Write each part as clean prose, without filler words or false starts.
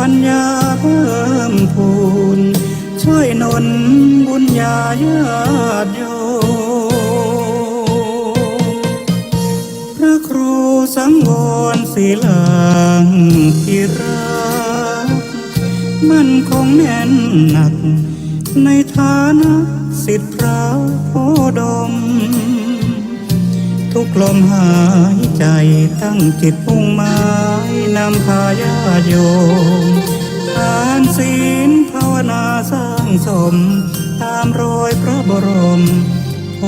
ปัญญาเพิ่มพูนช่วยหนุนบุญญาญาติโยมพระครูสังวรศิลางพิรักมั่นคงแน่นหนักในฐานะศิษย์พระโพดมทุกลมหายใจตั้งจิตมุ่งหมายนำพาญาติโยมทานศีลภาวนาสร้างสมตามรอยพระบรมโพ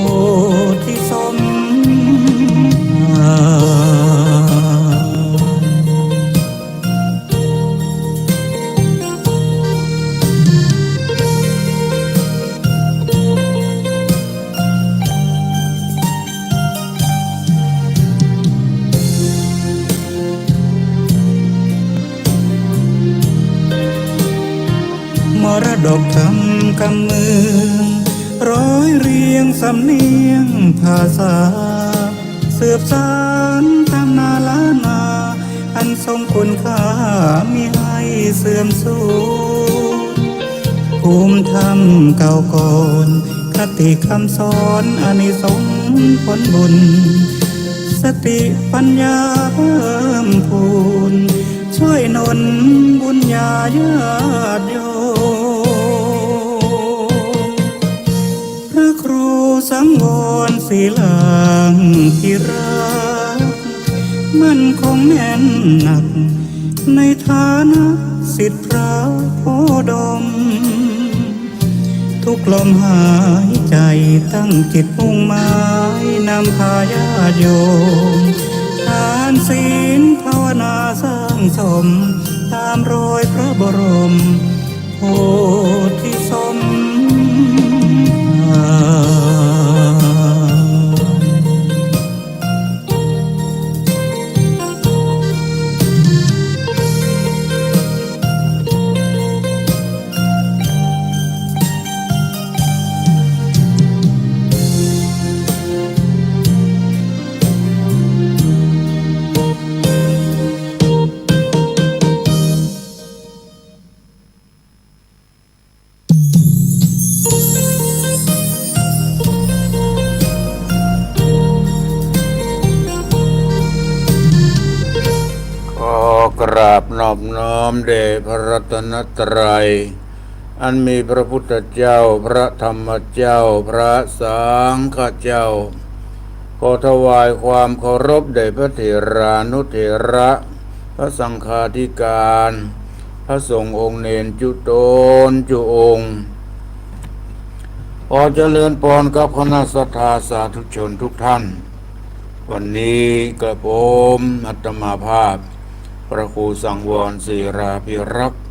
ธิสมภามรดกธรรมกำเมืองร้อยเรียงสำเนียงภาษาสืบสานตำนานล้านนาอันทรงคุณค่ามิให้เสื่อมสูญภูมิธรรมเก่าก่อนคติคำสอนอานิสงส์ผลบุญสติปัญญาเพิ่มพูนช่วยหนุนบุญญาญาติโยมพระครูสังวรศิลางพิรักมั่นคงแน่นหนักในฐานะศิษย์พระโพดมทุกลมหายใจตั้งจิตมุ่งหมายนำพาญาติโยมทานศีลภาวนาสร้างสมตามรอยพระบรมโพธิสมภกราบนอบน้อมแด่พระรัตนตรัยอันมีพระพุทธเจ้าพระธรรมเจ้าพระสังฆเจ้าขอถวายความเคารพแด่พระเถรานุเถระพระสังฆาธิการพระสงฆ์องค์เนรจุตนจุองค์ขอเจริญพรกับคณะสัทธาสาธุชนทุกท่านวันนี้กระผมอัตมาภาพพระครูสังวรศิราภิรักษ์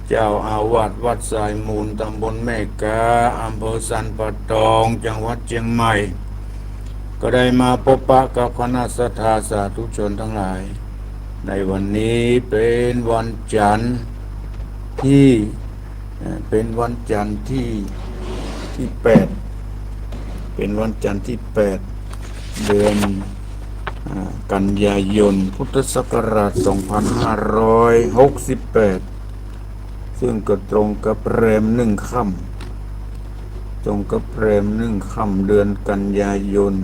เจ้าอาวาสวัดสายมูลตำบลแม่กาอำเภอสันป่าตองจังหวัดเชียงใหม่ก็ได้มาพบปะกับคณะสัทธาสาธุชนทั้งหลายในวันนี้เป็นวันจันทร์ที่เป็นวันจันทร์ที่8เป็นวันจันทร์ที่8เดือนกันยายนพุทธศักราช2568ซึ่งก็ตรงกับแรม1 ค่ำเดือนกันยายน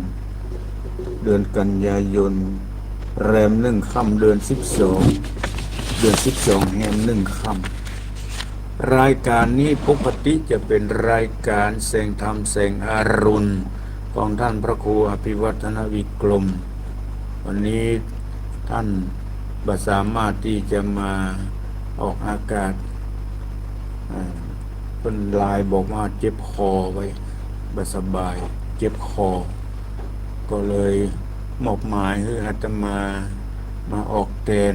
แรม1 ค่ำเดือน12แห่ง1 ค่ำรายการนี้ปกติจะเป็นรายการแสงธรรมแสงอรุณของท่านพระครูอภิวัฒนวิกรมวันนี้ท่านบ่สามารถที่จะมาออกอากาศเป็นไลน์บอกว่าเจ็บคอไว้บ่สบายเจ็บคอก็เลยมอบหมายให้อาตมาออกแทน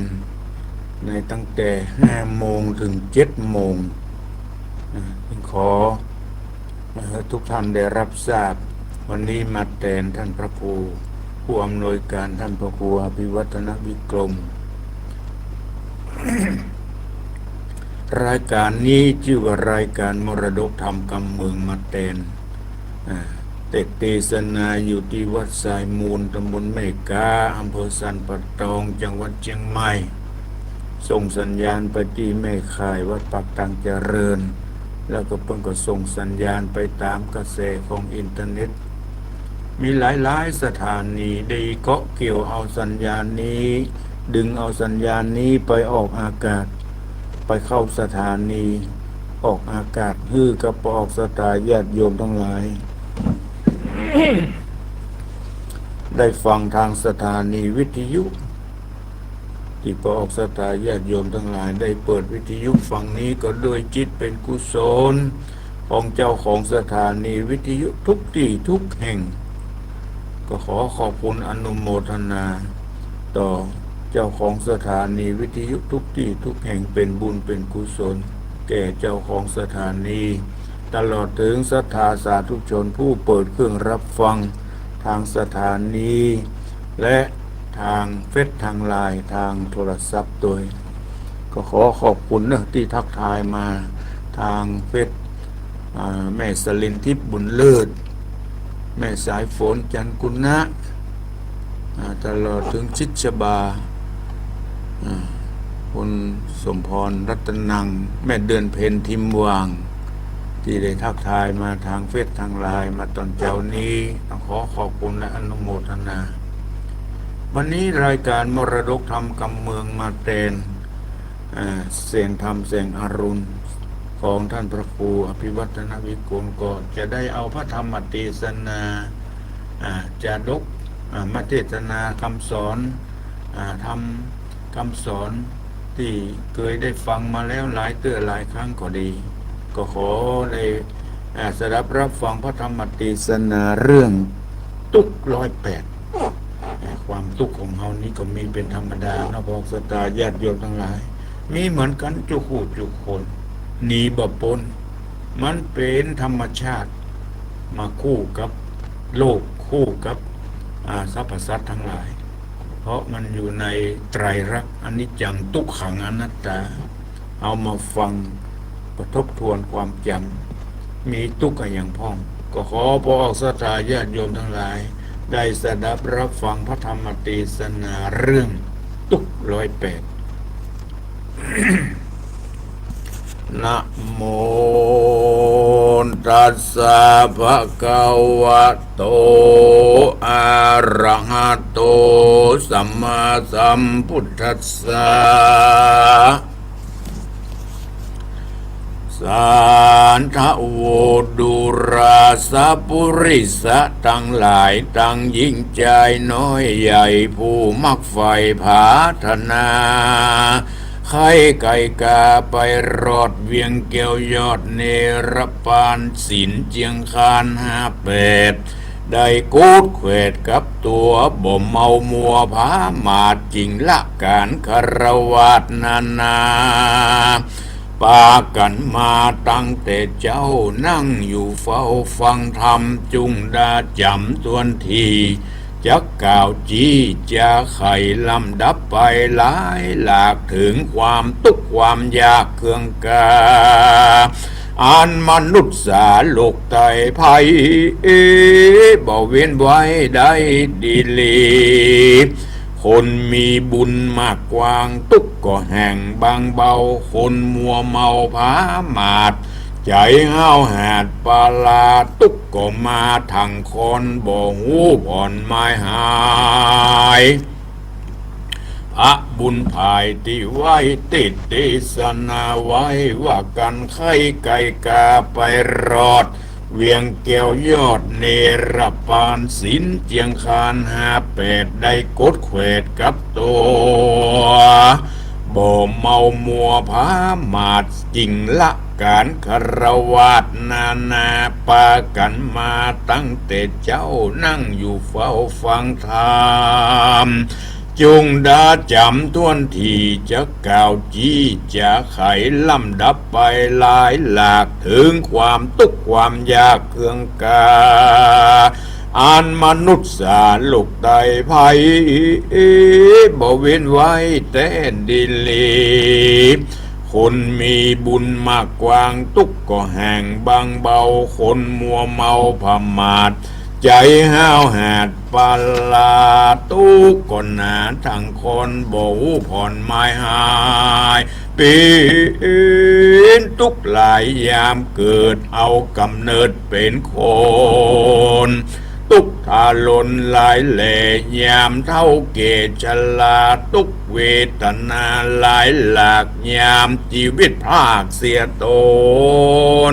ในตั้งแต่5 โมงถึง7 โมงขอทุกท่านได้รับทราบวันนี้มาแทนท่านพระครูผู้อำนวยการท่านพระครูอภิวัฒนวิกรม รายการนี้ชื่อว่ารายการมรดกธรรมกำเมืองมาแทนเทศนาอยู่ที่วัดสายมูลตำบลแม่กาอำเภอสันป่าตองจังหวัดเชียงใหม่ ส่งสัญญาณไปที่แม่ข่ายวัดปักตังเจริญแล้วก็เพิ่งก็ส่งสัญญาณไปตามกระแสของอินเทอร์เน็ตมีหลายๆสถานีได้เกาะเกี่ยวเอาสัญญาณนี้ดึงเอาสัญญาณนี้ไปออกอากาศไปเข้าสถานีออกอากาศฮื้อกับออกสถาญาติโยมทั้งหลาย ได้ฟังทางสถานีวิทยุที่พอออกสถาญาติโยมทั้งหลายได้เปิดวิทยุฟังนี้ก็ด้วยจิตเป็นกุศลของเจ้าของสถานีวิทยุทุกที่ทุกแห่งก็ขอขอบคุณอนุโมทนาต่อเจ้าของสถานีวิทยุทุกที่ทุกแห่งเป็นบุญเป็นกุศลแก่เจ้าของสถานีตลอดถึงศรัทธาสาธุชนผู้เปิดเครื่องรับฟังทางสถานีและทางเฟซทางไลน์ทางโทรศัพท์โดยก็ขอขอบคุณนะที่ทักทายมาทางเฟซแม่สลินทิพย์บุญเลิศแม่สายฝนจันกุณะตลอดถึงชิดชบาคุณสมพรรัตนังแม่เดือนเพ็ญทิมวางที่ได้ทักทายมาทางเฟซทางไลน์มาตอนเช้านี้ต้องขอขอบคุณและอนุโมทนาวันนี้รายการมรดกธรรมกำเมืองมาเตนเสียงธรรมเสียงอรุณของท่านพระครูอภิวัฒนวิกุลก็จะได้เอาพระธรรมเทศนาจาดกมาเทศนาคำสอนทำคำสอนที่เคยได้ฟังมาแล้วหลายเตื้อหลายครั้งก็ดีก็ขอได้สดับรับฟังพระธรรมเทศนาเรื่องทุกข์108ความทุกข์ของเฮานี้ก็มีเป็นธรรมดานะบอกสตาญาติโยมทั้งหลายมีเหมือนกันทุกคู่ทุกคนหนีบ่พ้นมันเป็นธรรมชาติมาคู่กับโลกคู่กับสรรพสัตว์ทั้งหลายเพราะมันอยู่ในไตรลักษณ์อนิจจังทุกขังอนัตตาเอามาฟังประทบทวนความจำมีทุกข์อย่างพ้องก็ขอพอออกศรัทธาญาติโยมทั้งหลายได้สดับรับฟังพระธรรมเทศนาเรื่องทุกข์108 นะโมตัสสะภะคะวะโตอะระหะโตสัมมาสัมพุทธัสสะสันทโวดุราสะปุริสะทั้งหลายทั้งยิ่งใจน้อยใหญ่ผู้มักใฝ่ผาถนาไข่ไก่กาไปรอดเวียงเกี่ยวยอดเนรปานศีลเจียงคาน58ได้กูดเขวดกับตัวบ่เมามัวผามาดจริงละการคารวะนานาปากันมาตั้งแต่เจ้านั่งอยู่เฝ้าฟังธรรมจุงดาจำตวนทีจะกล่าวจี้จะไขลำดับไปหลายหลากถึงความทุกข์ความยากเคืองกาอันมนุษย์สาโลกไตภัยบ่เว้นไว้ได้ดีลีคนมีบุญมากกว้างทุกข์ก็แห่งบางเบาคนมัวเมาผาหมาดใจห้าวหาดปาลาทุกข์ก็มาทางคนบ่หูผ่อนไม้หายพระบุญภายที่ไว้ติดเทศนาไว้ว่ากันไข้ไก่กาไปรอดเวียงแก้วยอดเนรปานศีลเจียงคาน58ได้กดเขวดกับตัวบ่เมามัวผาหมาดจริงละการคารวะนานาปากันมาตั้งแต่เจ้านั่งอยู่เฝ้าฟังธรรมจงดาจำทวนที่จะกล่าวจี้จะไขลำดับไปหลายหลากถึงความทุกข์ความยากเคืองกาอันมนุษย์สาโลกไตภัยบ่เว้นไว้แต่ดิลีคนมีบุญมากกว้างทุกข์ก็แห่งบางเบาคนมัวเมาผมาด ใจห้าวหาดปลาตุกคนหนาทั้งคนบ่หูผ่อนไม้หายปีนทุกหลายยามเกิดเอากำเนิดเป็นคนตุกทาลนหลายแหล่ยามเท่าเกศชลาตุกเวทนาหลายหลากยามชีวิตภาคเสียต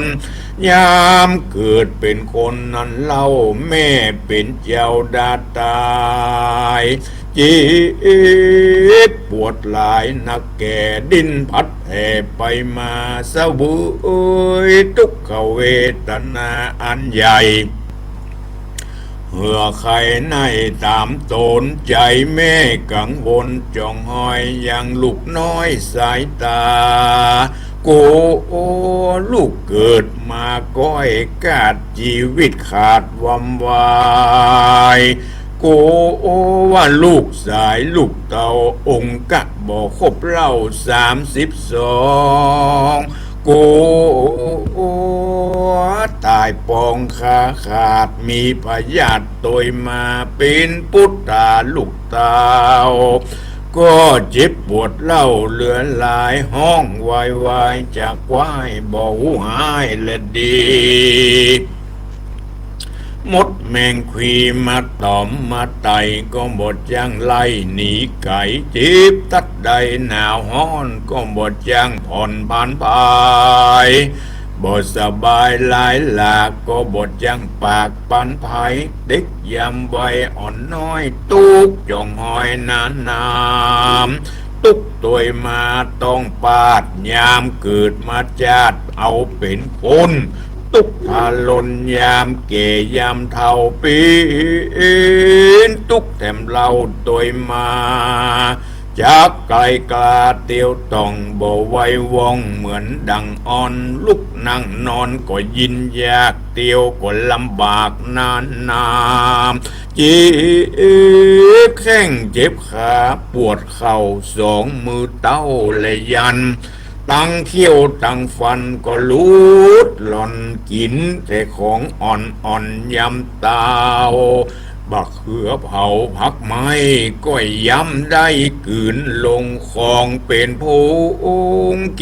นยามเกิดเป็นคนนั้นเล่าแม่เป็นเจ้าดาตายจีบปวดหลายนักแก่ดินพัดแผ่ไปมาเสวยทุกขเวทนาอันใหญ่เหือใครในตามตนใจแม่กังวลจ้องหอยอย่างลูกน้อยสายตาโกลูกเกิดมาก้อยกาดชีวิตขาดวำวายโกว่าลูกสายลูกเต่าองค์กะบ่ครบเล่า32โกตายปองขาขาดมีพยาธิตยมาเป็นปุตตาลูกเต่าก็เจ็บปวดเล่าเหลือหลายห้องวายวายจากควายบ่หูหายและดีมดแมงควีมาตอมมาไต่ก็บดยังไล่หนีไก่จีบตัดใดหนาวฮ้อนก็บดยังผ่อนผ่านไปบดสบายหลายหลากก็บดยังปากปันไผ่เด็กยำใบอ่อนน้อยตุกจงหอยนานนามตุกตัวมาต้องปาดยามเกิดมาจาดเอาเป็นคนตุกทาลนยามเกยามเท่าปีนตุกแถมเล่าตัวมาจากไกลกลาเตียวต้องบ่ไว้วองเหมือนดังอ่อนลุกนั่งนอนก็ยินยากเตียวก็ลำบากนานนามจีบแข้งเจ็บขาปวดเข่าสองมือเต้าและยันตั้งเขี้ยวตั้งฟันก็ลูดหล่อนกินแต่ของอ่อนยำเตาบักเขือเผาผักไม้ก็ย้ำได้กืนลงคองเป็นผู้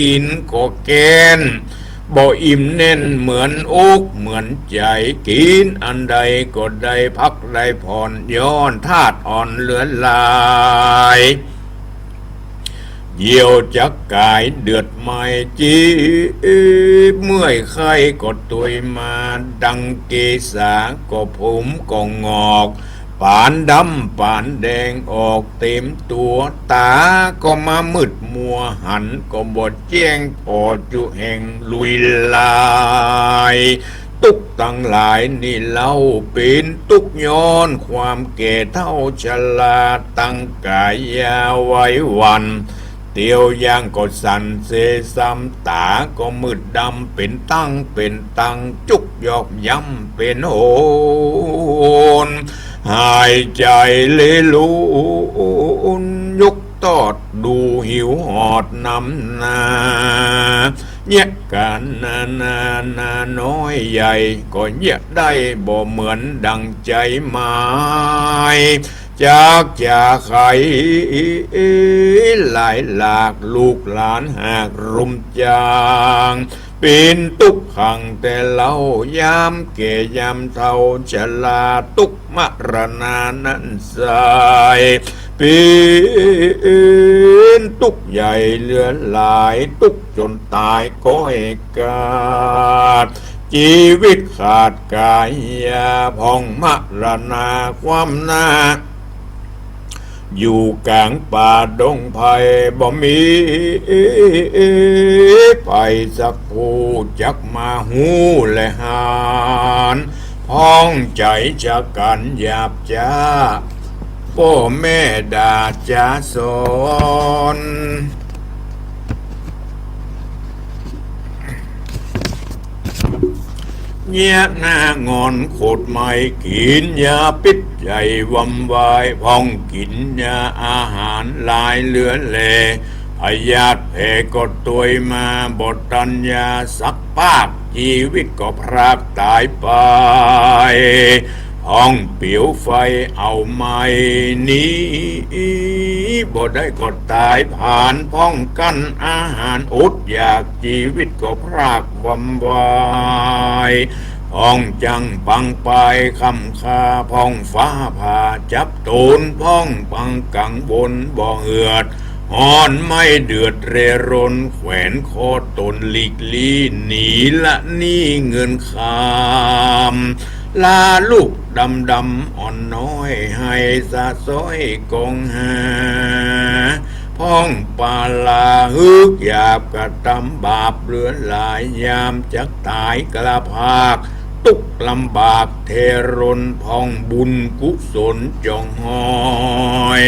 กินก็แกนบ่อิ่มแน่นเหมือนอกเหมือนใจกินอันใดก็ได้พักได้ผ่อนย้อนธาตุอ่อนเหลือลายเยี่ยวจักกายเดือดไม่จีเมื่อยไข้ก็ตุยมาดังเกษาก็ผมก็งอกปานดำปานแดงออกเต็มตัวตาก็มามืดมัวหันก็บดแจ้งพอจุแห่งลุยลายตุกตั้งหลายนี่เล่าเป็นตุกย้อนความแก่เท่าชราตั้งกายยาไว้วันเตียวย่างก็สั่นเสซ้ำตาก็มืดดำเป็นตั้งจุกยอกย้ำเป็นโหนหายใจเลลุนยกตอดดูหิวหอดน้ำนาเนี่ยกันนาน้อยใหญ่ก็เนี่ยได้บ่เหมือนดังใจหมายจากไข่หลายหลากลูกหลานหากรุมจางเป็นตุกขังแต่เล่ายามเกยามเท่าชลาตุกมรณานั้นสายเป็นตุกใหญ่เหลือหลายตุกจนตายก็ให้กาดชีวิตขาดกายยาพองมรณาความนาอยู่กลางป่าดงไผ่บ่มีไปสักผู้จักมาหูและหานพ้องใจจะกันหยาบจ้าพ่อแม่ด่าจะสอนเงียหน้างอนโคตรไม่กินยาปิดใจวำวายพองกินยาอาหารลายเหลือแลพยาธิแผ่ก็ตัวมาบทตัญญาสักปากชีวิตก็พรากตายไปพ ท้องเปียวไฟเอาไม่หนี้บ่ได้ก็ตายผ่านป้องกันอาหารอดอยากชีวิตก็พรากวำวายพ้องจังปังไปคำคาพ้องฟ้าผ่าจับโตนพ้องปังกังบนบ่เหือดหอนไม่เดือดเรรนแขวนคอตนหลีกลี่หนีละนี่เงินคามลาลูกดำอ่อนน้อยให้สะซ้อยกองหาพ้องปาลาฮึกหยาบกระทำบาปเลือนหลายยามจักตายกระพากตุกลำบากเทรนพ้องบุญกุศลจงหอย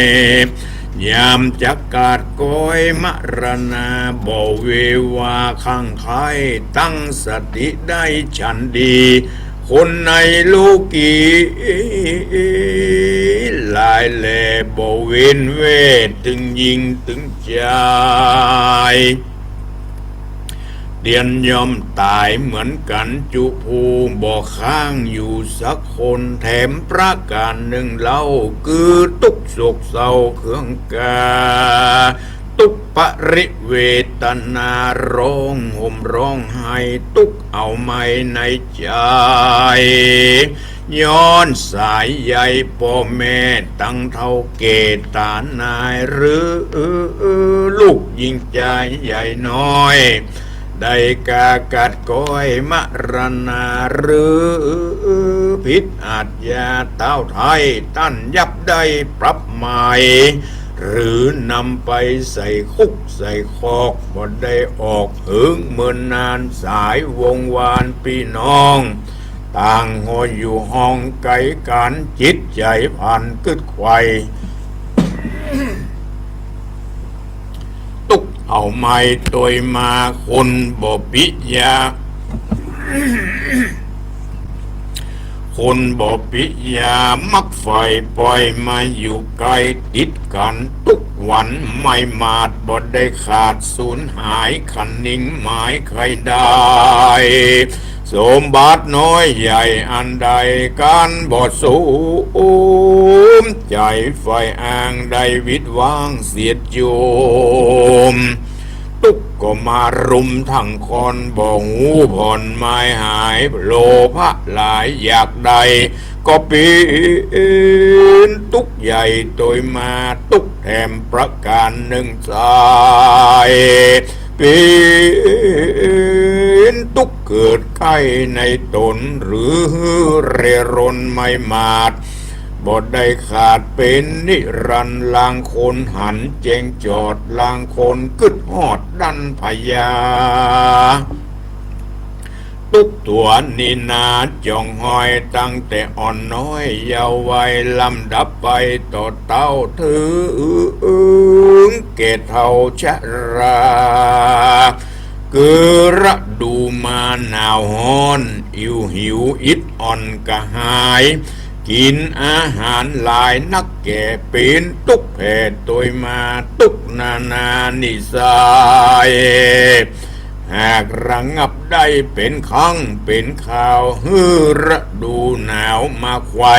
ยามจักกาดก้อยมรณาบ่เววาข้างใครตั้งสติได้ฉันดีคนในโลกีหลายแหล่บ่เว้นเวทถึงยิงถึงใจเดียนยอมตายเหมือนกันจุภูบ่ข้างอยู่สักคนแถมประการหนึ่งเล่าคือตุกโศกเศร้าเครื่องกาตุกปริเวตนาร้องห่มร้องไห้ตุกเอาไม่ในใจย้อนสายใหญ่พ่อแม่ตั้งเท่าเกตานายหรือลูกยิงใจใหญ่น้อยได้กากัดก้อยมรณาหรือพิษอาจยาเต้าไทยตั้นยับได้ปรับใหม่หรือนำไปใส่คุกใส่คอกบ่ได้ออกหึงเมื่อนานสายวงวานพี่น้องต่างหอยอยู่ห้องไกลกันจิตใจพันกึดไขว่ตุกเอาไม้ตัวมาคนบ่ปิยาคนบ่ปิยามักไฟปล่อยมาอยู่ไกลติดกันทุกวันไม่มาดบ่ได้ขาดสูญหายคันนิ่งหมายใครได้สมบัติน้อยใหญ่อันใดการบ่สูมใจไฟอ้างได้วิดวางเสียดโยมตุกก็มารุมทั้งคนบ่หูผ่อนไม้หายโลภะหลายอยากใดก็ปีนตุกใหญ่ตัวมาตุกแถมประการหนึ่งสายปีนตุกเกิดใกล้ในตนหรือเรรนไม่มาดบ่ได้ขาดเป็นนิรันดร์ลางคนหันเจงจอดลางคนกึดหอดดันพยาตุกตัวนี่นาจ่องหอยตั้งแต่อ่อนน้อยเยาว์วัยลำดับไปต่อเต้าถึงเกตเท่าชราคือระดูมาหนาวฮ้อนหิวอิดอ่อนกระหายกินอาหารหลายนักแก่เป็นตุกแผ่ตัวมาตุกนานิสัยหากระงับได้เป็นครั้งเป็นข่าวฮือระดูหนาวมาไขว่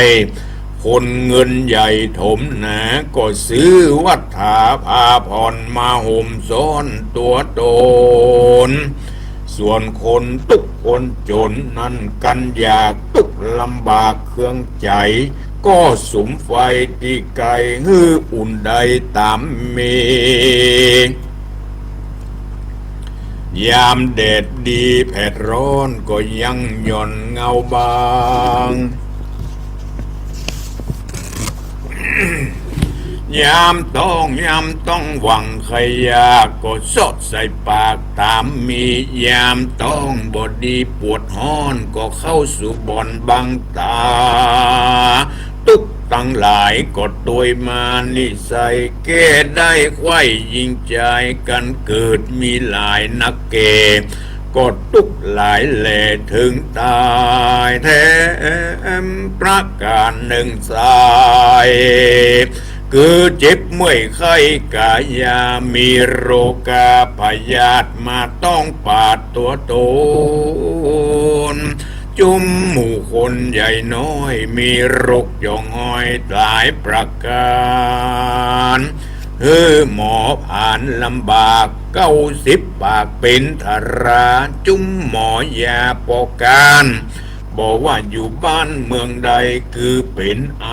คนเงินใหญ่ถมหนาก็ซื้อวัฏฐาพาผ่อนมาห่มซ้อนตัวตนส่วนคนตุกคนจนนั้นกันอยากตุกลำบากเครื่องใจก็สุมไฟที่ไกลฮืออุ่นใดตามเมยามแดดดีแผดร้อนก็ยังหย่อนเงาบางยามต้องหวังใครยากก็สดใส่ปากตามมียามต้องบดดีปวดห้อนก็เข้าสู่บ่อนบังตาตุกตั้งหลายก็ตัวมานิสัยแก้ได้ไขว้ยิงใจกันเกิดมีหลายนักเกก็ตุกหลายแหล่ถึงตายแถมประการหนึ่งสายคือเจ็บเมื่อยไข้กายามีโรคาพยาธิมาต้องปาดตัวตน จุมหมู่คนใหญ่น้อยมีโรคย่องห้อยหลายประการหมอผ่านลำบาก90 ปากเป็นธาราจุมหมอยาปอการบอกว่าอยู่บ้านเมืองใดคือเป็นไอ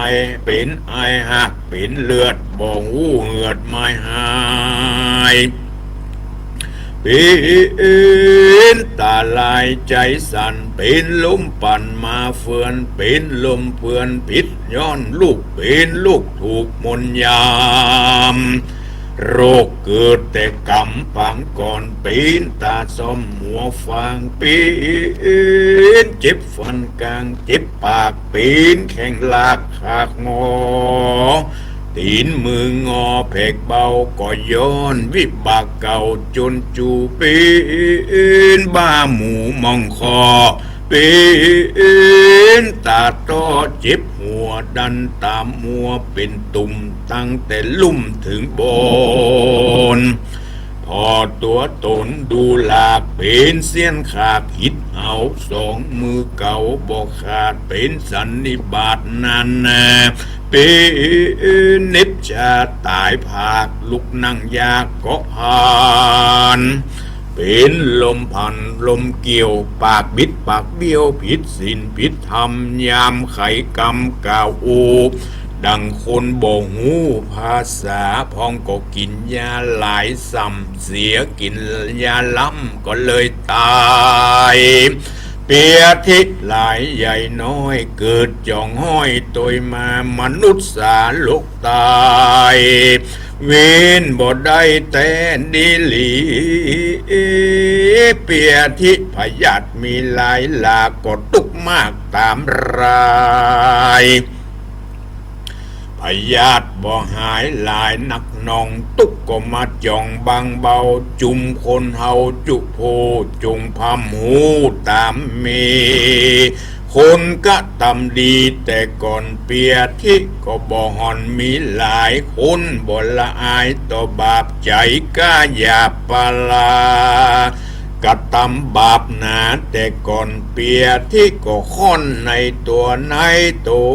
หักเป็นเลือดบ่หูเหือดไม่หายเป็นตาลายใจสั่นเป็นลมปั่นมาเฟือนเป็นลมเฟือนพิษย้อนลูกเป็นลูกถูกมนต์ยามโรคเกิดแต่กำปังก่อนปีนตาซ้อมหัวฟางปีนเจ็บฟันกลางเจ็บปากปีนแข้งลากขากงอตีนมืองอเพกเบาก็ย้อนวิบากเก่าจนจูปีนบ้าหมูมองคอปีนตาต้อเจ็บหัวดันตามมัวเป็นตุ่มตั้งแต่ลุ่มถึงบนพอตัวตนดูหลากเป็นเสี้ยนขาดหิดเอา2 มือเก่าบอกขาดเป็นสันนิบาตนั่นนะเป็นเน็บชาตายผากลุกนั่งยากก็ผ่านเป็นลมพันลมเกี่ยวปากบิดปากเบี้ยวผิดศีลผิดธรรมยามไขกรรมกล่าวอูดังคนบ่หูภาษาพองก็กินยาหลายซ้ำเสียกินยาล้ำก็เลยตายเปียทิหลายใหญ่น้อยเกิดจ่องห้อยตัวมามนุษย์สาลกตายเวนบ่ได้แต่ดีหลีเปียทิพยัดมีหลายหลากก็ตุกมากตามรายพยาธิบ่หายหลายนักนองตุกก็มาจ่องบางเบาจุมคนเฮาจุโพจุงพำหูตามมีคนก็ตำดีแต่ก่อนเปียทิก็บ่หอนมีหลายคนบ่ละอายต่อบาปใจก้าอย่าปาลากะตำบาปหนาแต่ก่อนเปียที่ก็ค่อนในตัวในตัว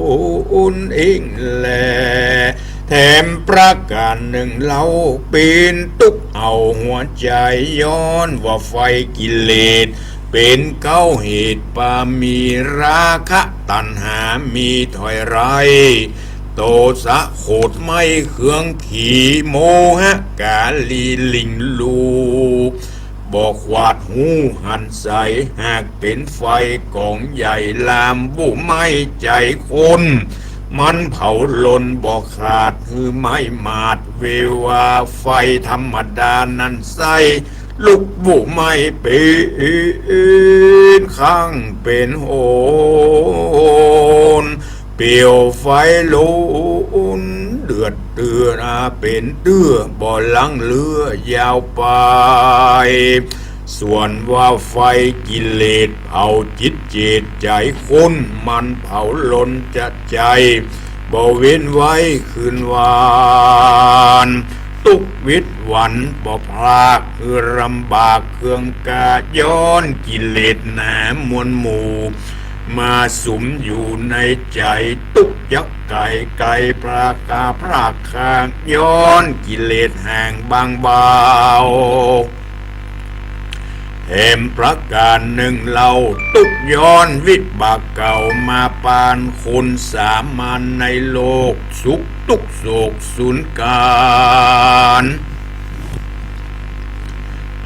อุ่นเองแลแถมประการหนึ่งเล่าเป็นตุกเอาหัวใจย้อนว่าไฟกิเลสเป็นเก้าเหตุปามีราคะตัณหามีถอยไรโตสะโขดไม่เครื่องขี่โมหะกาลีลิงลูบอกวาดหูหันใสหากเป็นไฟกองใหญ่ลามบุไม่ใจคนมันเผาลนบอกขาดคือไม่มาดเววาไฟธรรมดานั้นใสลุกบุไม่เป็นข้างเป็นโหนเปียวไฟลุนเดือดเตือนเป็นเตื้อบ่อลังเลือยาวไปส่วนว่าไฟกิเลสเผาจิตเจตใจคนมันเผาล้นจะใจบ่เว้นไว้คืนวานตุกวิตวันบ่พลากคือลำบากเครื่องกาย้อนกิเลสหนามวลหมู่มาสุมอยู่ในใจตุกยักไก่ไก่ปลากาพรากคางย้อนกิเลสแห่งบางเบาแห่มประการหนึ่งเราตุกย้อนวิบากเก่ามาปานคนสามัญในโลกสุขตุกโศกสุนการ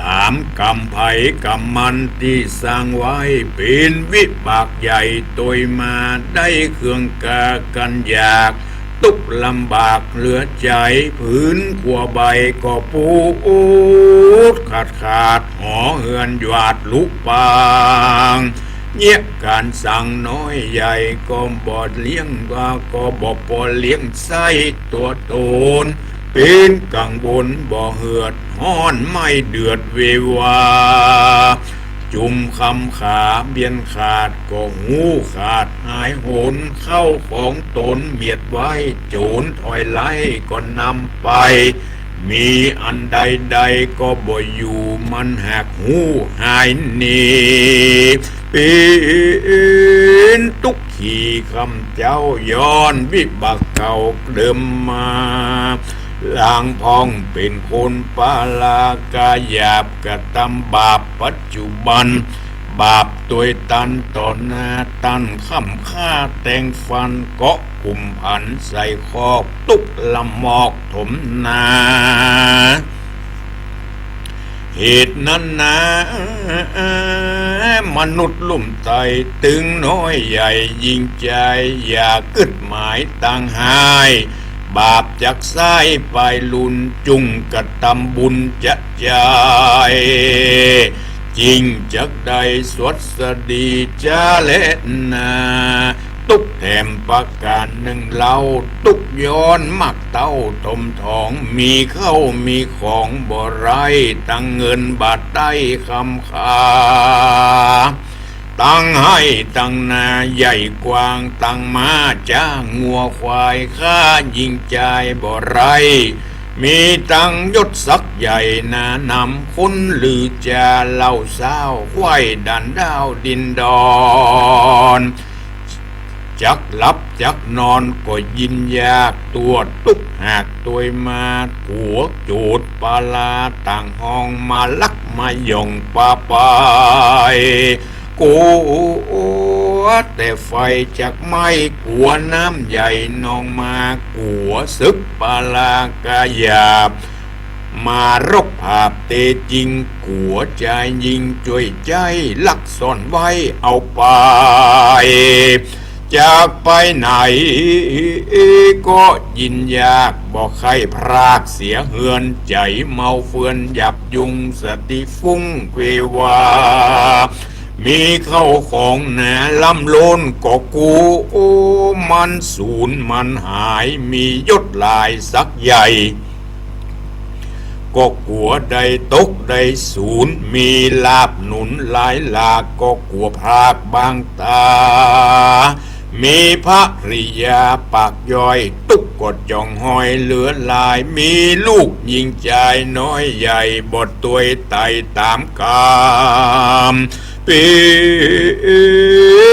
ตามกรรมไผกรรมมันที่สร้างไว้เป็นวิบากใหญ่ตัวมาได้เครื่องกากันอยากตุกลำบากเหลือใจผืนขัวใบก็ปูดขาดหอเหือนหยาดลุกปางเงียบการสั่งน้อยใหญ่ก็บอดเลี้ยงว่าก็บ่พอเลี้ยงไส้ตัวโตนเป็นกังวลบ่เหือดห้อนไม่เดือดเววาจุมคำขาเบียนขาดก็หูขาดหายโหนเข้าของตนเมียดไว้โจรถอยไล่ก็นำไปมีอันใดๆก็บ่อยู่มันหักหูหายหนี ปีนตุกขี่คำเจ้าย้อนวิบักเก่าเดิมมาลางพองเป็นคนปาลากาหยาบกระทำบาปปัจจุบันบาปตัวตันต่อหน้าตันคำฆ่าแต่งฟันเกาะกลุ่มผันใส่คอกตุกลำหมอกถมนา เหตุนั้นนะมนุษย์ลุ่มไตตึงน้อยใหญ่ยิ่งใจอย่ากึดหมายต่างหายบาปจากไส้ไปลุนจุงกระทำบุญจะใจจริงจากใดสวดสดีจะเล่นนาตุกแถมประการหนึ่งเล่าตุกย้อนมักเต้าทมทองมีเข้ามีของบ่ไรตั้งเงินบาทได้คำคาตั้งให้ตั้งนาใหญ่กว้างตั้งมาจ้างงัวควายข้ายิงใจบ่ไรมีตังยศศักดิ์ใหญ่นานำคนหรือจะเล่าเศร้าควายดันดาวดินดอนจักหลับจักนอนก็ยินยากตัวตุกหากตัวมาหัวจูดปลาลาต่างห้องมาลักมาย่องป่าไปกูแต่ไฟจากไม้กัวน้ำใหญ่นองมากัวซึกปลาลากาหยาบมารกภาพเตจริงกัวใจยิงช่วยใจลักซ่อนไว้เอาไปจากไปไหนก็ยินยากบอกใครพรากเสียเหือนใจเมาเฟือนหยับยุงสติฟุ้งเกวามีเข้าของแหนลำโลนก็กูมันสูญมันหายมียศลายสักใหญ่ก็กลัวใดตกใดศูนย์มีลาบหนุนหลายลากก็กลัวพรากบางตามีพระริยาปากย่อยตุกกดจ่องหอยเหลือลายมีลูกยิงใจน้อยใหญ่บทตัวไตตามกามปี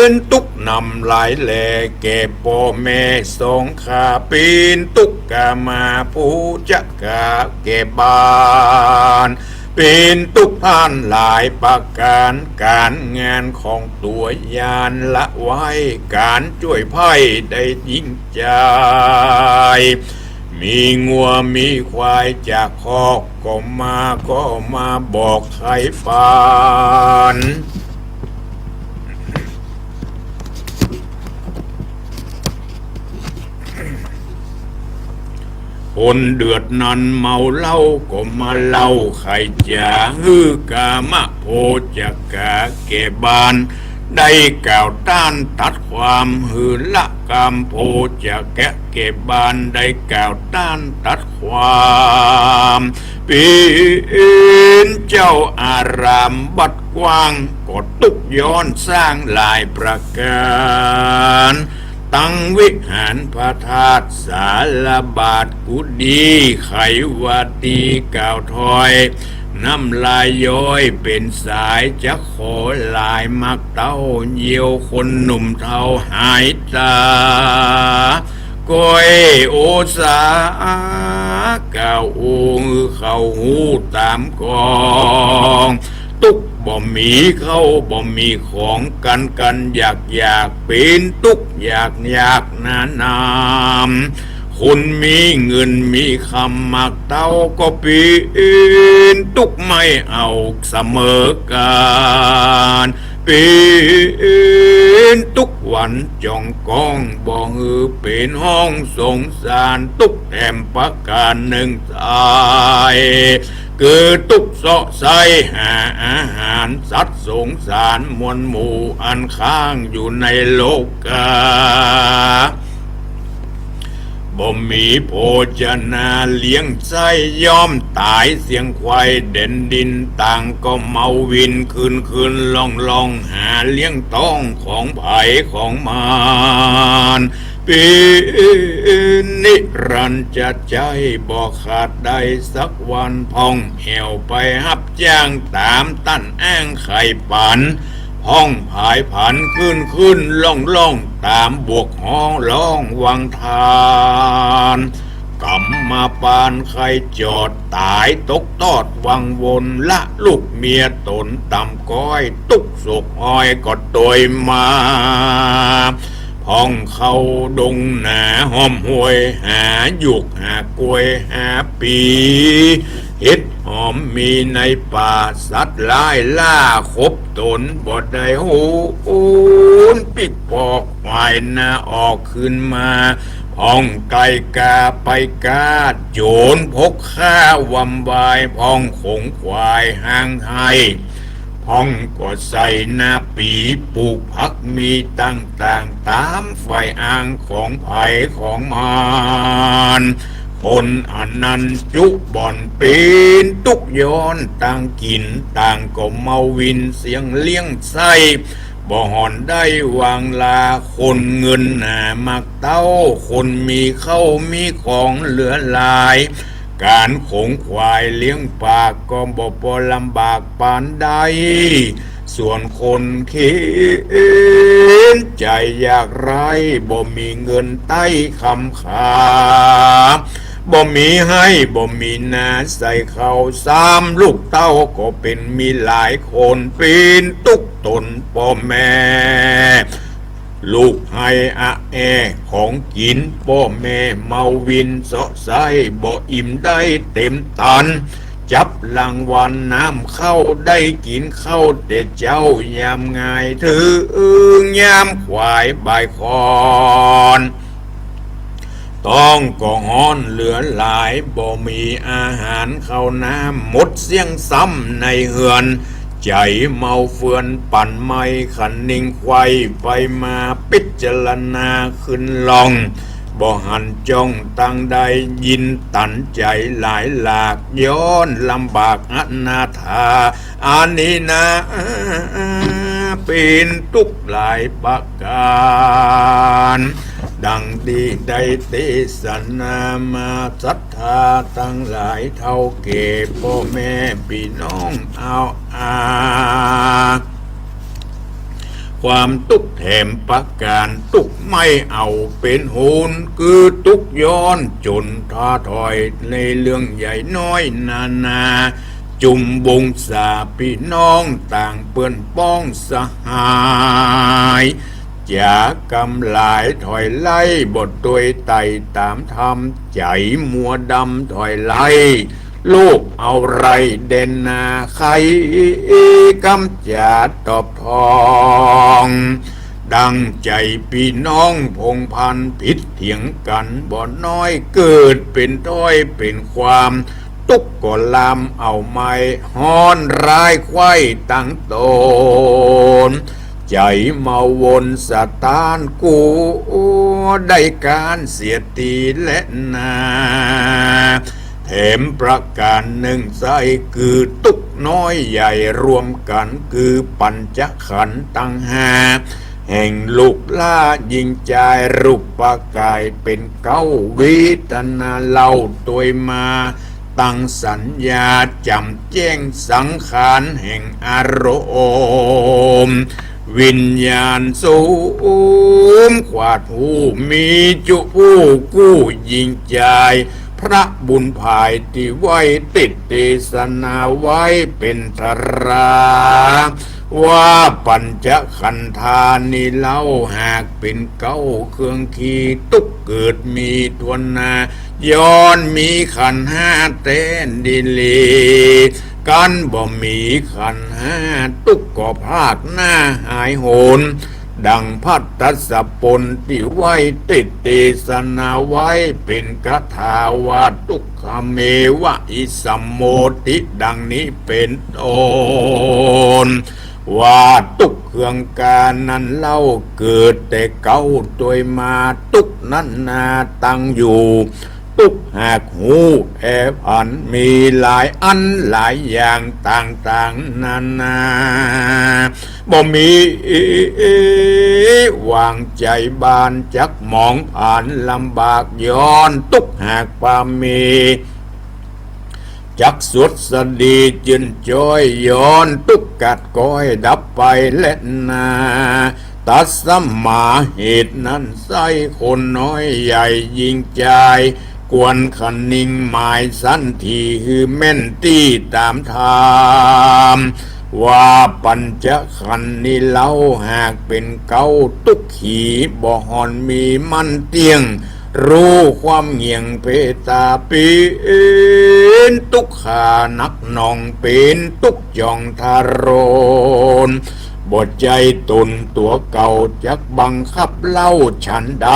นตุกนำหลายแหล่แก่พ่อแม่สองขาปีนตุกกามาผู้จักกาแก่บ้านเป็นตุกผ่านหลายประการการงานของตัวยานละไว้การช่วยไพ่ได้ยิ่งใจมีงัวมีควายจากคอกก็มาบอกใครฟันคนเดือดนั้นเมาเหล้าก็มาเล่าใครจะฮือกามะโพจะกาเกบานได้กล่าวต้านตัดความหือละกามโพจะแกะเกบานได้กล่าวต้านตัดความปีนเจ้าอารามบัดกว้างก็ตุกย้อนสร้างหลายประการตั้งวิหารพระธาตุสาลบาทกุดีไขวาตีกล่าวถอยน้ำลายย้อยเป็นสายจะขอลายมักเต้าเยี่ยวคนหนุ่มเทาหายตาก้อยโอสาเก่าองเข้าหูตามกองตุกบ่มีเข้าบ่มีของกันอยากเป็นตุกอยากนานามคุณมีเงินมีคำมักเต้าก็ปีนตุกไม่เอาเสมอกันปีนตุกวันจองกองบ่ฮือเป็นห้องสงสารตุกแถมประการหนึ่งตายเกิดตุกเสาะใสหาอาหารสัตว์สงสารมวลหมู่อันค้างอยู่ในโลกาบ่มีโภชนาเลี้ยงไส้ย่อมตายเสียงควายเด่นดินต่างก็เมาวินคืนล่องหาเลี้ยงต้องของไผ่ของมารปีนิรันดร์จะใจบอกขาดได้สักวันพองเหี่ยวไปหับจ้างตามตั้นอ้างไข่ปันพ ห้องผายผันขึ้นล่องตามบวกห้องล่องวังทานกำมาปานใครจอดตายตกตอดวังวนละลูกเมียตนต่ำก้อยตุกสุกอ้อยก็ตวยมาพ้องเข้าดงหนาห้อมห้วยหาหยุกหากล้วยหาปีเห็ดหอมมีในป่าสัตว์ลายล่าคบตนบ่ได้หูปิดปอกควายนาออกขึ้นมาพ้องไก่กาไปกาโจรพกข้าวำบายพ้องขงควายห่างไห้พ้องก็ใส่หน้าปีปลูกผักมีต่างตามไฟอ้างของไผ่ของมารคนอันนั้นจุบ่อนปีนตุกย้อนต่างกินต่างก็เมาวินเสียงเลี้ยงไส้บ่หอนได้วางลาคนเงินหนามักเต้าคนมีเข้ามีของเหลือหลายการขงควายเลี้ยงปากก็บ่พอลำบากปานใดส่วนคนเข็นใจอยากไรบ่มีเงินใต้คำขาบ่มีให้บ่มีนาใส่ข้าวสามลูกเต้าก็เป็นมีหลายคนปีนตุกตนพ่อแม่ลูกให้อะแอของกินพ่อแม่เมาวินเสาะไส้บ่อิ่มได้เต็มตันจับรางวัลน้ำเข้าได้กินเข้าแต่เจ้ายามง่ายถือยามควายบายคอนต้องก็ฮ้อนเหลือหลายบ่มีอาหารเข้าน้ำหมดเสียงซ้ำในเฮือนใจเมาเฟือนปั่นไม่ขันนิ่งไขว้ไปมาพิจารณาขึ้นลองบ่หันจ้องตั้งใดยินตันใจหลายหลากย้อนลำบากอนาถาอันนี้นะเป็นทุกหลายประการดังที่ได้เทศนามาศรัทธาทั้งหลายเท่าเก็บพ่อแม่พี่น้องเอาความตุกแถมประการตุกไม่เอาเป็นโหนคือตุกย้อนจนท้าถอยในเรื่องใหญ่น้อยนาจุมบงสาพี่น้องต่างเปื้อนป้องสหายจากกำหลายถอยไล่บทตัวไต่ตามธรรมใจมัวดำถอยไล่ลูกเอาไรเด่นนาใครกำจัดตอบทองดังใจพี่น้องพงพันผิดเถียงกันบ่น้อยเกิดเป็นต้อยเป็นความตุกก็ลามเอาไม้ฮ้อนร้ายไข้ตั้งตนใจเมาวนสะตานกูได้การเสียตีและนาแถมประการหนึ่งใส่คือตุกน้อยใหญ่รวมกันคือปัญจขันธ์ตั้งห้าแห่งลูกล่ายิงใจรูปปกายเป็นเก้าวิตนาเล่าตัวมาตั้งสัญญาจำแจ้งสังขารแห่งอารมณ์วิญญาณสูงขวาดหูมีจุผู้กู้ยิงใจพระบุญภายที่ไว้ติดเทศนาไว้เป็นธราว่าปัญจขันธานิเล่าหากเป็นเก้าเครื่องขีตุกเกิดมีทวนนาย้อนมีขันห้าเต้นดิลีกันบ่มีขันห้าตุกก็พลากหน้าหายโหนดังพัตตสปนที่ไว้ติดเทศนาไว้เป็นคาถาวาตุกขเมวะอิสัมโมติดังนี้เป็นต้นว่าตุกเครื่องการนั้นเล่าเกิดแต่เก่าตัวมาตุกนั้นนาตั้งอยู่ตุกหากหูแอบอันมีหลายอันหลายอย่างต่างๆนานาบ่มีวางใจบานจักมองผ่านลำบากย้อนตุกหากความมี จักสุดสดีจินจอยย้อนตุกกัดก้อยดับไปเล่นนาตัดสมาเหตุนั้นใส่คนน้อยใหญ่ยิงใจกวนขันนิ่งหมายสันทีคือแม่นตี้ตามทามว่าปัญจขันธ์นี้เล่าหากเป็นเก้าตุกขีบ่หอนมีมันเตียงรู้ความเงียงเพตาเป็นตุกขานักนองเป็นตุกจองทารนบทใจตนตัวเก่าจักบังคับเล่าฉันใด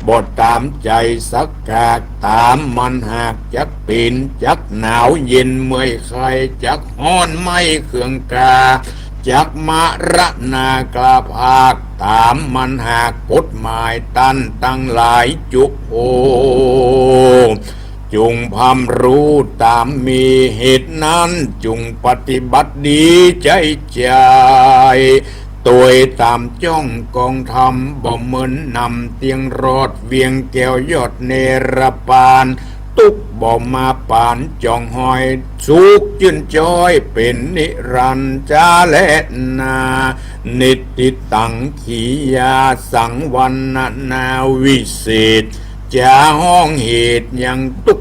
บทตามใจสักกากตามมันหากจักปีนจักหนาวเย็นเมื่อยใครจักฮ้อนไม่เคืองกาจักมาระนากลาภาคตามมันหากกฎหมายตันตั้งหลายจุกโอจุงพำรู้ตามมีเหตุนั้นจุงปฏิบัติดีใจใจตัวตามจ้องกองทำบ่เหมือนนำเตียงรอดเวียงแก้วยอดเนรปานตุกบ่มาปานจองหอยสุกจื่นจอยเป็นนิรันดร์จาและนานิติตังขียาสังวันนาวิเศษจะห้องเหตุยังตุก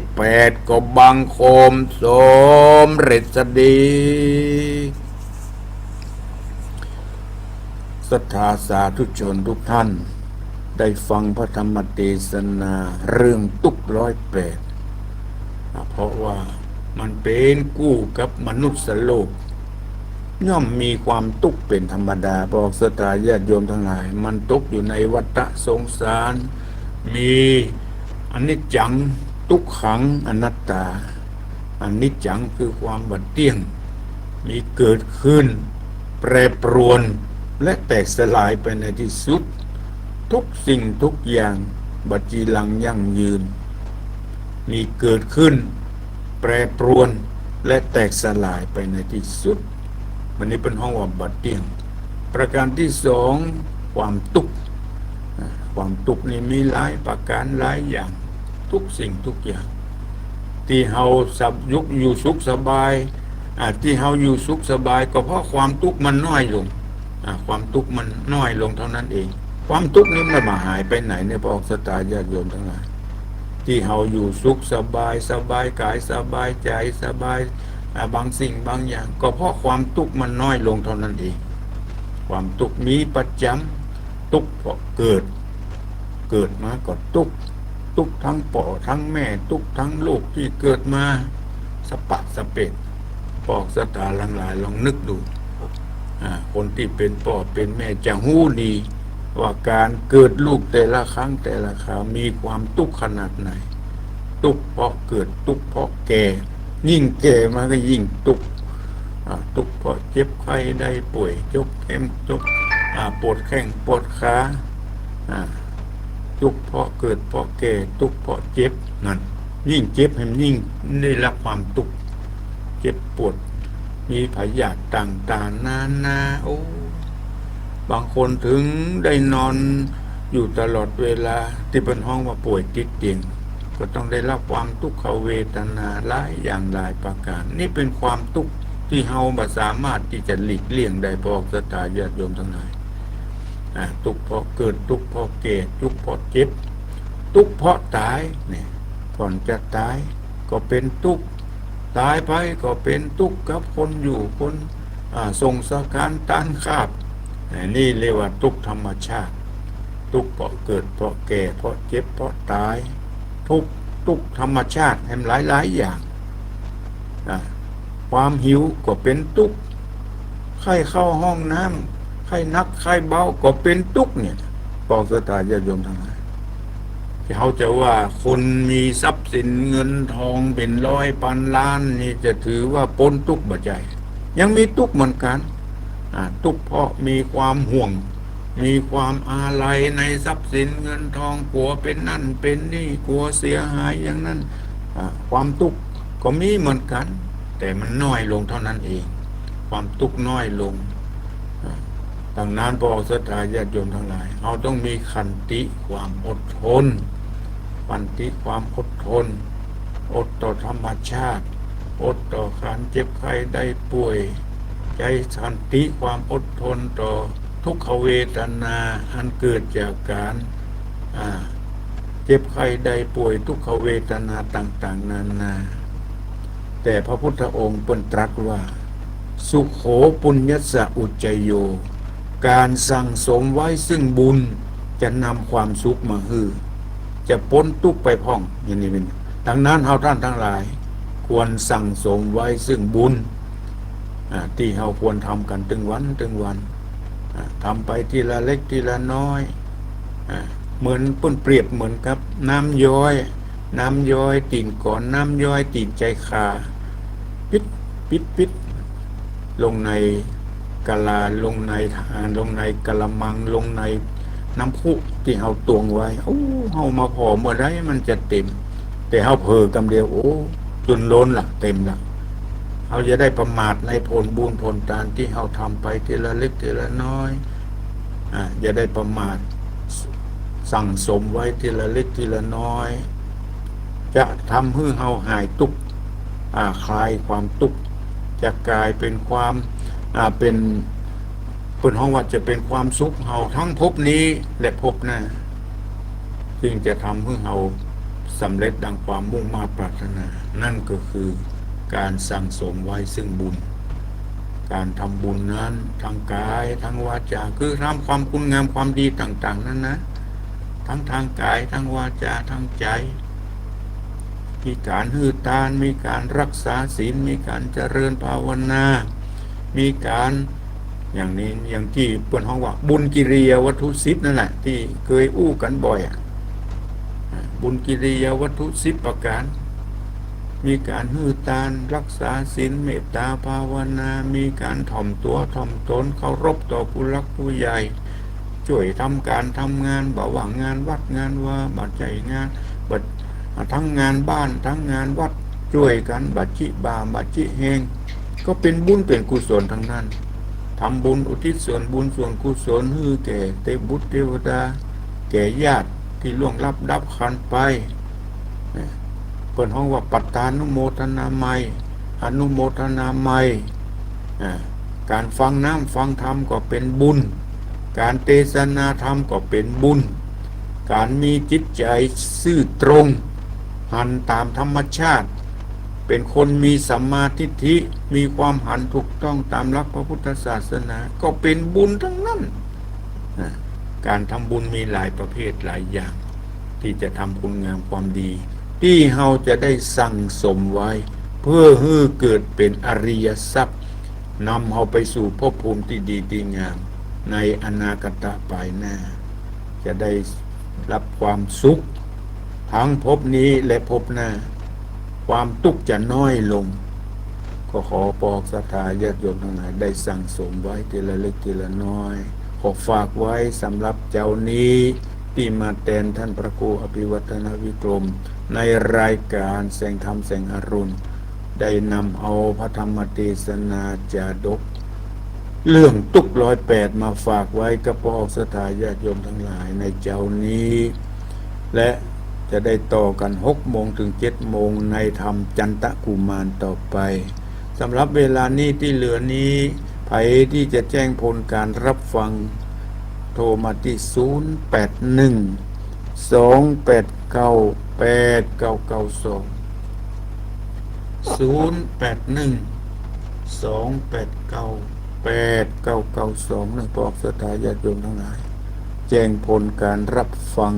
108ก็บังโคมสมเร็จสดีศรัทธาสาธุชนทุกท่านได้ฟังพระธรรมเทศนาเรื่องตุก108เพราะว่ามันเป็นกู้กับมนุษย์โลกย่อมมีความตุกข์เป็นธรรมดาบอกศรัทธาญาติโยมทั้งหลายมันตุกข์อยู่ในวัฏสงสารมีอนิจจังทุกขังอนัตตาอนิจจังคือความบัดเที่ยงมีเกิดขึ้นแปรปรวนและแตกสลายไปในที่สุดทุกสิ่งทุกอย่างบัดจีรังยั่งยืนมีเกิดขึ้นแปรปรวนและแตกสลายไปในที่สุดมันนี้เป็นห้องว่าบัดเที่ยงประการที่สองความทุกข์ความทุกข์นี่มีหลายประการหลายอย่างทุกสิ่งทุกอย่างที่เฮาอยู่สุขสบายที่เฮาอยู่สุขสบายก็เพราะความทุกข์มันน้อยลงความทุกข์มันน้อยลงเท่านั้นเองความทุกข์นี้ไม่มาหายไปไหนในพระศรัทธาญาติโยมทั้งหลายที่เฮาอยู่สุขสบายสบายกายสบายใจสบายบางสิ่งบางอย่างก็เพราะความทุกข์มันน้อยลงเท่านั้นเองความทุกข์มีประจำทุกข์เพราะเกิดมาก็ทุกข์ทั้งพ่อทั้งแม่ทุกข์ทั้งลูกที่เกิดมาสปะสเปะบอกศรัทธาหลังหลายลองนึกดูคนที่เป็นพ่อเป็นแม่จะหู้ดีว่าการเกิดลูกแต่ละครั้งแต่ละคราวมีความทุกข์ขนาดไหนทุกข์เพราะเกิดทุกข์เพราะแก่ยิ่งแก่มาก็ยิ่งทุกข์เพราะเจ็บไข้ได้ป่วยจกเข็มจกปวดแข้งปวดขาทุกข์เพราะเกิดเพราะแก่ทุกข์เพราะเจ็บนั่นยิ่งเจ็บให้ยิ่งได้รับความทุกข์เจ็บปวดมีพยาธิต่างๆนานาโอ้บางคนถึงได้นอนอยู่ตลอดเวลาที่เป็นห้องว่าป่วยติดเตียงก็ต้องได้รับความทุกขเวทนาหลายอย่างหลายประการนี่เป็นความทุกข์ที่เฮาบ่สามารถที่จะหลีกเลี่ยงได้บอกศรัทธาญาติโยมทั้งหลายทุกข์เพราะเกิดทุกข์เพราะแก่ทุกข์เพราะเจ็บทุกข์เพราะตายเนี่ยก่อนจะตายก็เป็นทุกข์ตายไปก็เป็นทุกข์กับคนอยู่คนส่งสการต้านคาบนี่เรียกว่าทุกข์ธรรมชาติทุกข์เพราะเกิดเพราะแก่เพราะเจ็บเพราะตายทุกข์ธรรมชาติแห่งหลายอย่างความหิวก็เป็นทุกข์ไข้เข้าห้องน้ำไข้นักไข้เบาก็เป็นทุกข์เนี่ยบอกศรัทธาญาติโยมทั้งหลายเขาจะว่าคนมีทรัพย์สินเงินทองเป็นร้อยพันล้านนี่จะถือว่าพ้นทุกข์บ่ใจยังมีทุกข์เหมือนกันทุกข์เพราะมีความห่วงมีความอาลัยในทรัพย์สินเงินทองกลัวเป็นนั่นเป็นนี่กลัวเสียหายอย่างนั้นความทุกข์ก็มีเหมือนกันแต่มันน้อยลงเท่านั้นเองความทุกข์น้อยลงดังนั้นพระศรัทธาญาติโยมทั้งหลายเราต้องมีขันติความอดทนขันติความอดทน อดต่อธรรมชาติอดต่อการเจ็บไข้ได้ป่วยใจสันติความอดทนต่อทุกขเวทนาอันเกิดจากการเจ็บไข้ได้ป่วยทุกขเวทนาต่างๆนานาแต่พระพุทธองค์เปิ้นตรัสว่าสุขโขปุญญสะอุจจโยการสั่งสมไว้ซึ่งบุญจะนำความสุขมาฮือจะพ้นทุกข์ไปพ่องอย่างนี้เป็นดังนั้นเฮาท่านทั้งหลายควรสั่งสมไว้ซึ่งบุญที่เฮาควรทำกันตึงวันทำไปทีละเล็กทีละน้อยเหมือนเปิ้นเปรียบเหมือนกับน้ำย้อยตีนก่อนน้ำย้อยตีนใจขาปิดลงในกะลาลงในกะละมังลงในน้ำพุที่เฮาตวงไว้เฮามาพอเมื่อไรมันจะเต็มแต่เฮาเผลอกำเดียวจนล้นล่ะเต็มล่ะเฮาจะได้ประมาทในผลบุญผลทานที่เฮาทำไปทีละเล็กทีละน้อยอย่าได้ประมาทสั่งสมไว้ทีละเล็กทีละน้อยจะทำให้เฮาหายทุกข์คลายความทุกข์จะกลายเป็นความเป็นห้องว่าจะเป็นความสุขเฮาทั้งภพนี้และภพหน้าจึงจะทำให้เฮาสำเร็จดังความมุ่งมา่ปรารถนานั่นก็คือการสั่งสมไว้ซึ่งบุญการทำบุญนั้นทั้งกายทั้งวาจาคือทำความคุณงามความดีต่างๆนั้นนะทั้งทางกายทั้งวาจาทั้งใจมีการหือทานมีการรักษาศีลมีการเจริญภาวนามีการอย่างนี้อย่างที่เปิ้นฮ้องว่าบุญกิริยาวัตถุ10นั่นแหละที่เคยอู้กันบ่อยบุญกิริยาวัตถุ10ประการมีการหือทานรักษาศีลเมตตาภาวนามีการถ่อมตัวถ่อมตนเคารพต่อผู้หลักผู้ใหญ่ช่วยทำการทำงานบ่ว่างานวัดงานว่าบัดใจงานบัดทั้งงานบ้านทั้งงานวัดช่วยกันบัดจิบาบัดจิเฮงก็เป็นบุญเป็นกุศลทั้งนั้นทำบุญอุทิศส่วนบุญส่วนกุศลให้แก่เทพบุตรเทวดาแก่ญาติที่ล่วงลับดับขันไปเปิดห้องว่าปัตตานุโมทนาไมอนุโมทนาไมการฟังน้ำฟังธรรมก็เป็นบุญการเทศนาธรรมก็เป็นบุญการมีจิตใจซื่อตรงหันตามธรรมชาติเป็นคนมีสัมมาทิฏฐิมีความหันถูกต้องตามหลักพระพุทธศาสนาก็เป็นบุญทั้งนั้นการทำบุญมีหลายประเภทหลายอย่างที่จะทำคุณงามความดีที่เฮาจะได้สั่งสมไว้เพื่อให้เกิดเป็นอริยทรัพย์นำเฮาไปสู่ภพภูมิที่ดีที่งามในอนาคตภายหน้าจะได้รับความสุขทั้งภพนี้และภพหน้าความทุกข์จะน้อยลงก็ขอปอกศรัทธาญาติโยมทั้งหลายได้สั่งสมไว้ทีละเล็กทีละน้อยขอฝากไว้สำหรับเจ้านี้ที่มาแทนท่านพระครูอภิวัฒนวิกรมในรายการแสงธรรมแสงอรุณได้นำเอาพระธรรมเทศนาจาดกเรื่องตุก108มาฝากไว้กับปอกศรัทธาญาติโยมทั้งหลายในเจ้านี้และจะได้ต่อกัน6 โมงถึง 7 โมงในธรรมจันตะกุมารต่อไปสำหรับเวลานี้ที่เหลือนี้ใครที่จะแจ้งผลการรับฟังโทรมาที่081 289 8992 นั่นปอกศรัทธาญาติโยมทั้งหลายแจ้งผลการรับฟัง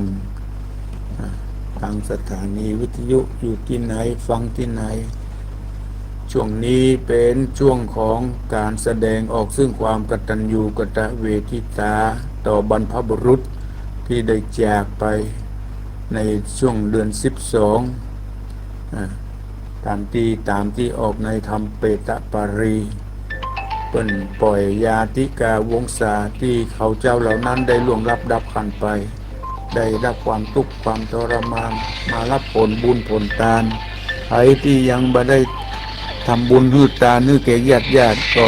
ทางสถานีวิทยุอยู่ที่ไหนฟังที่ไหนช่วงนี้เป็นช่วงของการแสดงออกซึ่งความกตัญญูกตเวทิตาต่อบรรพบุรุษที่ได้จากไปในช่วงเดือน12ตามที่ออกในธรรมเปตปารีเปิ้นปล่อยยาติกาวงศาที่เขาเจ้าเหล่านั้นได้ล่วงลับดับขันไปได้รับความทุกข์ความทรมานมารับผลบุญผลทานใครที่ยังบ่ได้ทำบุญหืดทานหืดแก่ญาติก็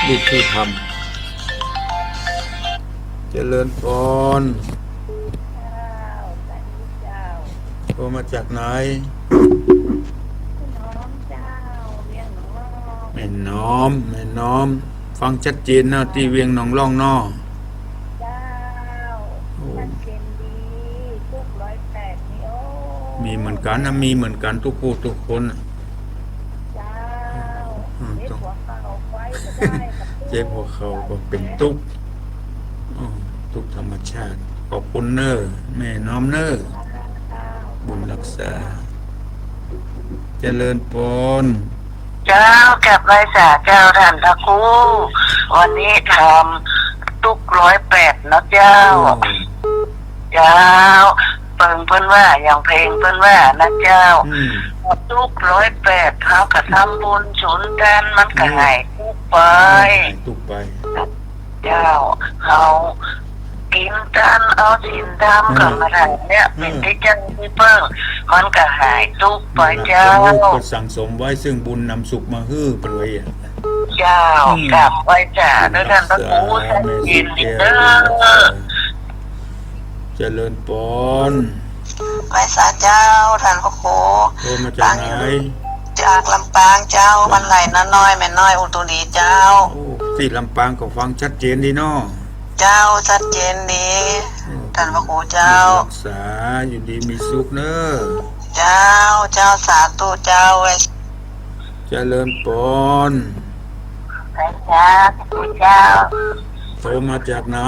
รีบที่ทำเจริญพรโทรมาจากไหน แม่น้อมฟังชัดเจนนะที่เวียงหนองล่องนอ เจ้าท่านเจนดีทุก108นี่โอ้ มีเหมือนกันนะมีเหมือนกันทุกคู่ทุกคนน่ะ เจ้า เจ็บหัวเข่าไว้ก็ได้กับ เจ็บหัวเข่าก็เป็นทุกข์อ้อทุกข์ธรรมชาติขอบคุณเนอแม่น้อมเนอบุญรักษาเจริญพร เจ้ากับไรสาเจ้าท่านพระครูวันนี้ทำตุก108นะเจ้า เจ้าเปิงเพิ่นว่าอย่างเพลงเพิ่นว่านะเจ้า อืม ตุก108เขากระทำบุญฉุนกันมันก็หายทุกไป ทุกข์ไป เจ้าเขากินกันเอาสินดำกับมาได้เนี่ยเป็นที่จังที่เปิ้งมันก็หายทุกไปเจ้า ลูกก็สั่งสมไว้ซึ่งบุญนำสุขมาฮื้อเป็นไว้อ่ะ เจ้ากลับไว้จ้าด้วยท่านพระครูท่านยินดีเด้อ เจริญพร ไว้สาเจ้าท่านพระครู โทรมาจากไหน จากลำปางเจ้าวันไหลน้าน้อยแม่น้อยอุตุลีเจ้า โอ้ที่ลำปางก็ฟังชัดเจนดีเนาะ เจ้าชัดเจนดีท่านพระครูเจ้า รักษาอยู่ดีมีสุขเนอะ เจ้าเจ้าสาธุเจ้าไว้ เจริญพร ไว้จ้าพระเจ้า โทรมาจากไหน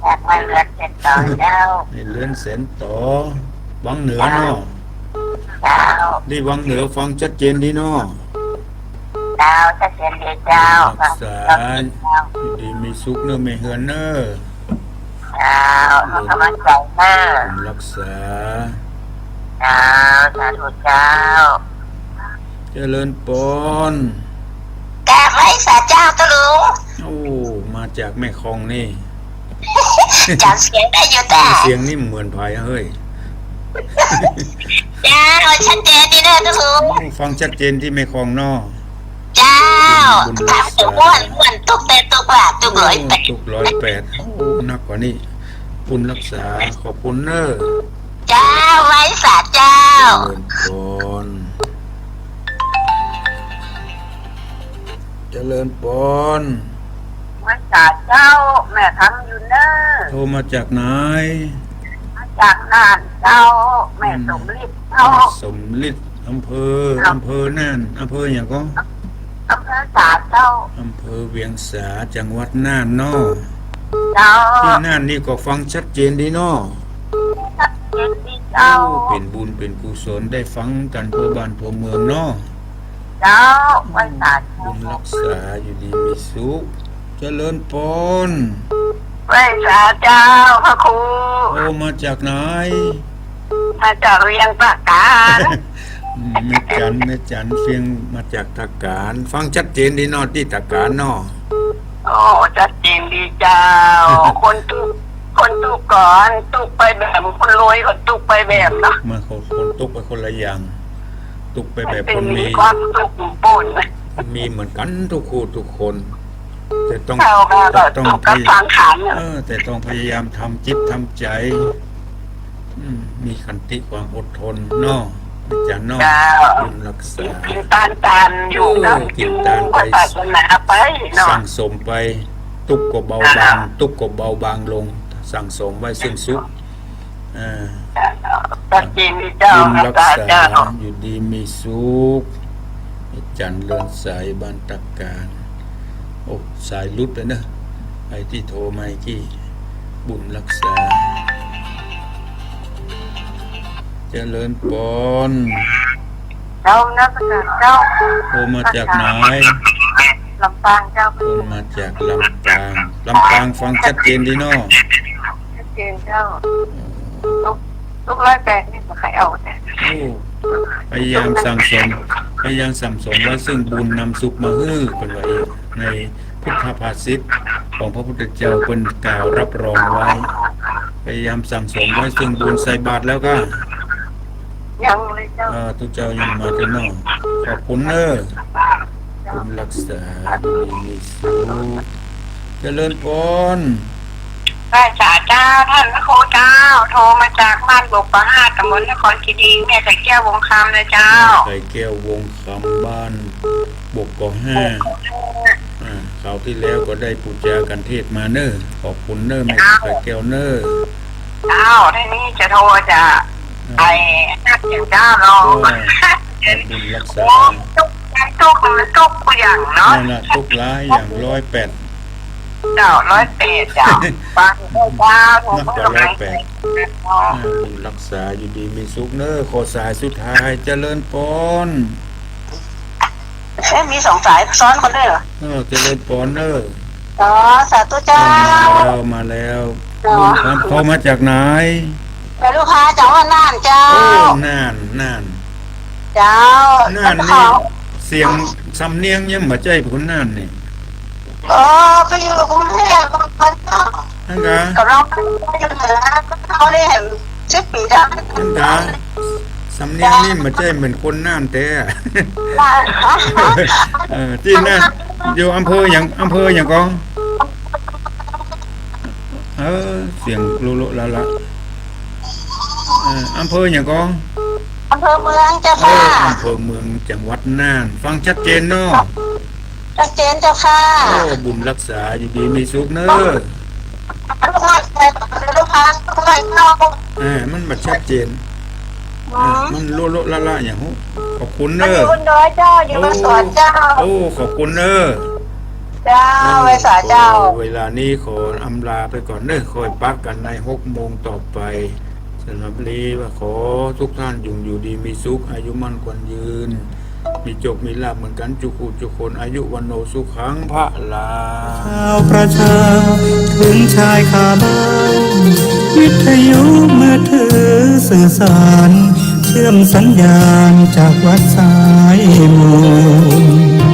อยากมาเลือดเจ็ดต่อเจ้า ในเรือนแสนต่อวังเหนือเนาะ เจ้า นี่วังเหนือฟังชัดเจนดีเนาะ เจ้าชัดเจนดีเจ้า รักษาอยู่ดีมีสุขเนอะไม่เหือนเนอะ เจ้าขอกำลังใจมาก ผมรักษา เจ้าสาธุเจ้า เจริญพร แกไว้สาเจ้าตะลุง โอ้มาจากแม่คองนี่ จำเสียงได้อยู่แต่ เสียงนี่เหมือนไผ่อะเฮ้ย เจ้าชัดเจนดีเด้อตะลุง ฟังชัดเจนที่แม่คองเนาะ เจ้าทำตัวม้วนตุกแต่ตุกว่าตุก108 ทุก108โอ้นักกว่านี้คุณรักษาขอบคุณเนอะ เจ้าไว้สาเจ้า เจริญพร ไว้สาเจ้าแม่ทำอยู่เนอะ โทรมาจากไหน มาจากน่านเจ้าแม่สมฤทธิ์เจ้า สมฤทธิ์อำเภอนั่นอำเภออย่างก็ อำเภอสาเจ้า อำเภอเวียงสาจังหวัดน่านเนาะ เจ้า ที่น่านนี่ก็ฟังชัดเจนดีเนาะ ชัดเจนดีเจ้า เป็นบุญเป็นกุศลได้ฟังกันทั่วบ้านทั่วเมืองเนาะ เจ้าไว้สาเจ้า บุญรักษาอยู่ดีมีสุขเจริญพร ไว้สาเจ้าพระครู โอ้มาจากไหน มาจากเรียงประการ แม่จันเฟียงมาจากตะการฟังชัดเจนดีเนาะที่ตะการเนาะ โอ้ชัดเจนดีเจ้า คนตุกก่อนตุกไปแบบคนรวยก็ตุกไปแบบเนาะ มาคนตุกไปคนละอย่างตุกไปแบบคนมี ความตุกปุ่น มีเหมือนกันทุกคู่ทุกคน แต่ต้อง เข้ามาก็ ต้อง ตุกกับสังขารเนี่ย แต่ต้องพยายามทำจิตทำใจมีขันติความอดทนเนาะอาจารย์เนาะ เจ้า บุญรักษา กินตาลอยู่นะ กินตาลไป ศาสนาไปเนาะ สั่งสมไปตุกก็เบาบางตุกก็เบาบางลง สั่งสมไว้ซึ่งสุข ตัดจีนที่เจ้า บุญรัก ตา ษา เจ้า อยู่ดีมีสุขจันทร์เลื่อนสายบ้านตะการโอ้สายลุดไปนะไอ้ที่โทรมาอีกที่บุญรักษาเจริญพร เจ้านักการเจ้า โทรมาจากไหน ลำปางเจ้า โทรมาจากลำปางลำปางฟังชัดเจนดีเนาะ ชัดเจนเจ้าลูก108นี่มาใครเอาเนี่ย โอ้พยายามสั่งสมไว้ซึ่งบุญนำสุขมาฮื้อเป็นไว้ในพุทธภาษิตของพระพุทธเจ้าเป็นกล่าวรับรองไว้ พยายามสั่งสมไว้ซึ่งบุญใส่บาตรแล้วก็ ยังเลยเจ้า ทุกเจ้ายังมาถึงเนาะขอบคุณเนอะคุณรักษาดีมีสุขเจริญพร พระจ่าเจ้าท่านพระโคเจ้า โทรมาจากบ้านบุกประหาตำบลนครคีรีแม่ตะแก้ววงคำนะเจ้า ไข่แก้ววงคำบ้าน บกก็ห้าคราวที่แล้วก็ได้ปูจากันเทศมาเนอขอบคุณเนอไม่ไปแก้วเนอ เจ้าที่นี่จะโทรจะไอ้นักเจ้าเจ้าเรา บุญรักษา ทุกกูอย่างเนาะ นั่นน่ะทุกร้ายอย่าง108 เจ้า108เจ้าฟังเจ้าผมก็ต้องให้ บุญรักษาอยู่ดีมีสุขเนอขอสายสุดท้ายเจริญปอน มีสองสายซ้อนคนด้วยเหรอ เจริญปอนเนอ อ๋อสาธุเจ้า มาแล้วพอมาจากไหน เป็นลูกค้าจากว่าน่านเจ้า โอ้น่าน เจ้า น่านนี่เสียงสำเนียงยังมาใจคนน่านนี่ อ๋อไปอยู่กรุงเทพกันเจ้า นั่นกะ กับเราไปอยู่เหนือเขาได้เห็น10 ปีจ้ะ นั่นกะสำเนียงนี่มาใจเหมือนคนน่านแต่ที่น่านอยู่อำเภออย่างก็เสียงลุละละอำเภออย่างก็ อำเภอเมืองเจ้าค่ะ อำเภอเมืองจังหวัดน่านฟังชัดเจนเนาะ ชัดเจนเจ้าค่ะ บุญรักษาอยู่ดีมีสุขเนอะ ลูกค้าไปลูกค้าเข้า มันมาชัดเจนมันลุละอย่างหูขอบคุณเน อ อะ ยู่บนดอยเจ้าอยู่บนสวนเจ้า โอ้ขอบคุณเนอะ เจ้าไว้สาเจ้า เวลานี้ขออำลาไปก่อนเนอะคอยปักกันใน6 โมงต่อไปสำหรับลีว่าขอทุกท่านอยู่ดีมีสุขอายุมั่นขวัญยืนมีจบมีลาภเหมือนกันจุกคนอายุวันโนสุขังพระลา ชาวประชาถึงชายคาบ้านวิทยุมือถือสื่อสารเชื่อมสัญญาณจากวัดสายมูล